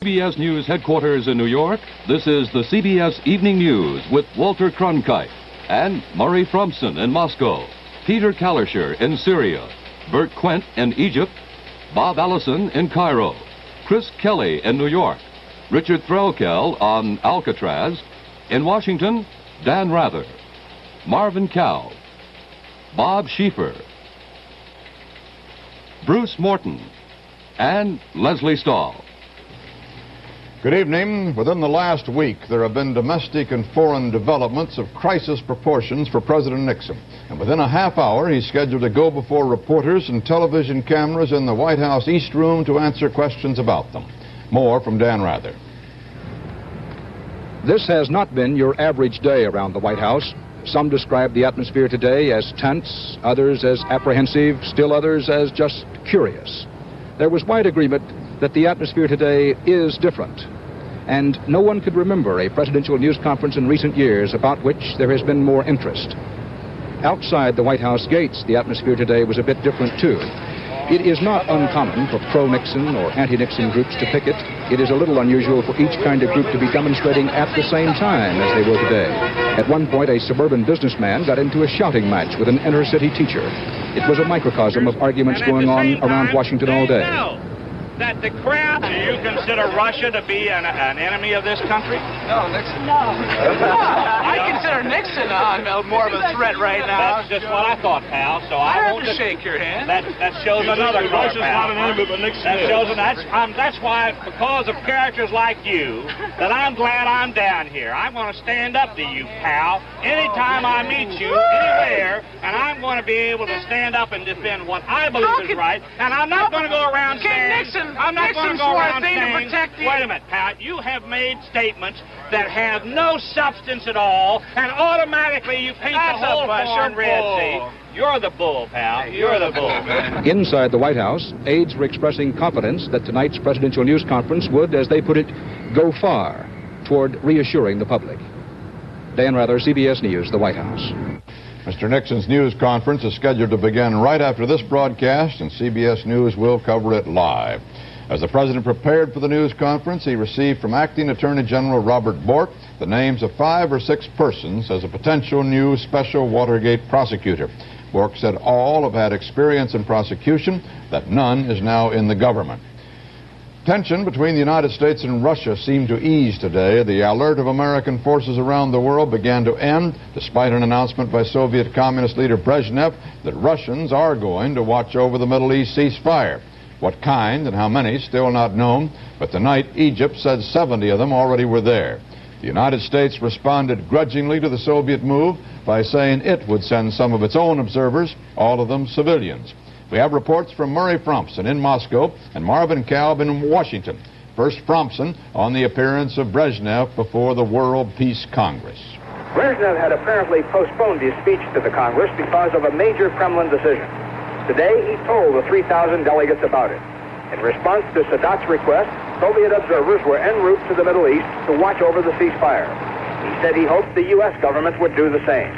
CBS News headquarters in New York, this is the CBS Evening News with Walter Cronkite and Murray Fromson in Moscow, Peter Kalischer in Syria, Bert Quent in Egypt, Bob Allison in Cairo, Chris Kelly in New York, Richard Threlkel on Alcatraz, in Washington, Dan Rather, Marvin Cow, Bob Schieffer, Bruce Morton, and Leslie Stahl. Good evening. Within the last week, there have been domestic and foreign developments of crisis proportions for President Nixon. And within a half hour, he's scheduled to go before reporters and television cameras in the White House East Room to answer questions about them. More from Dan Rather. This has not been your average day around the White House. Some describe the atmosphere today as tense, others as apprehensive, still others as just curious. There was wide agreement that the atmosphere today is different, and no one could remember a presidential news conference in recent years about which there has been more interest. Outside the White House gates, the atmosphere today was a bit different too. It is not uncommon for pro-Nixon or anti-Nixon groups to picket. It is a little unusual for each kind of group to be demonstrating at the same time as they will today. At one point, a suburban businessman got into a shouting match with an inner-city teacher. It was a microcosm of arguments going on around Washington all day. That the crowd... Do you consider Russia to be an enemy of this country? No, Nixon. No. I consider Nixon more of a threat right now. That's just what I thought, pal. So I won't shake your hand. That shows another color, Russia's pal. not an enemy, but Nixon that is. shows, and that's why, because of characters like you, that I'm glad I'm down here. I'm going to stand up to you, pal, anytime I meet you, anywhere, and I'm going to be able to stand up and defend what I believe is right, and I'm not going to go around saying... I'm not going to go around saying, wait a minute, Pat, you have made statements that have no substance at all, and automatically you paint the whole farm red. See, you're the bull, pal. You're the bull. Inside the White House, aides were expressing confidence that tonight's presidential news conference would, as they put it, go far toward reassuring the public. Dan Rather, CBS News, the White House. Mr. Nixon's news conference is scheduled to begin right after this broadcast, and CBS News will cover it live. As the president prepared for the news conference, he received from Acting Attorney General Robert Bork the names of 5 or 6 persons as a potential new special Watergate prosecutor. Bork said all have had experience in prosecution, that none is now in the government. Tension between the United States and Russia seemed to ease today. The alert of American forces around the world began to end, despite an announcement by Soviet Communist leader Brezhnev that Russians are going to watch over the Middle East ceasefire. What kind and how many, still not known, but tonight Egypt said 70 of them already were there. The United States responded grudgingly to the Soviet move by saying it would send some of its own observers, all of them civilians. We have reports from Murray Fromson in Moscow and Marvin Cow in Washington. First, Fromson on the appearance of Brezhnev before the World Peace Congress. Brezhnev had apparently postponed his speech to the Congress because of a major Kremlin decision. Today, he told the 3,000 delegates about it. In response to Sadat's request, Soviet observers were en route to the Middle East to watch over the ceasefire. He said he hoped the U.S. government would do the same.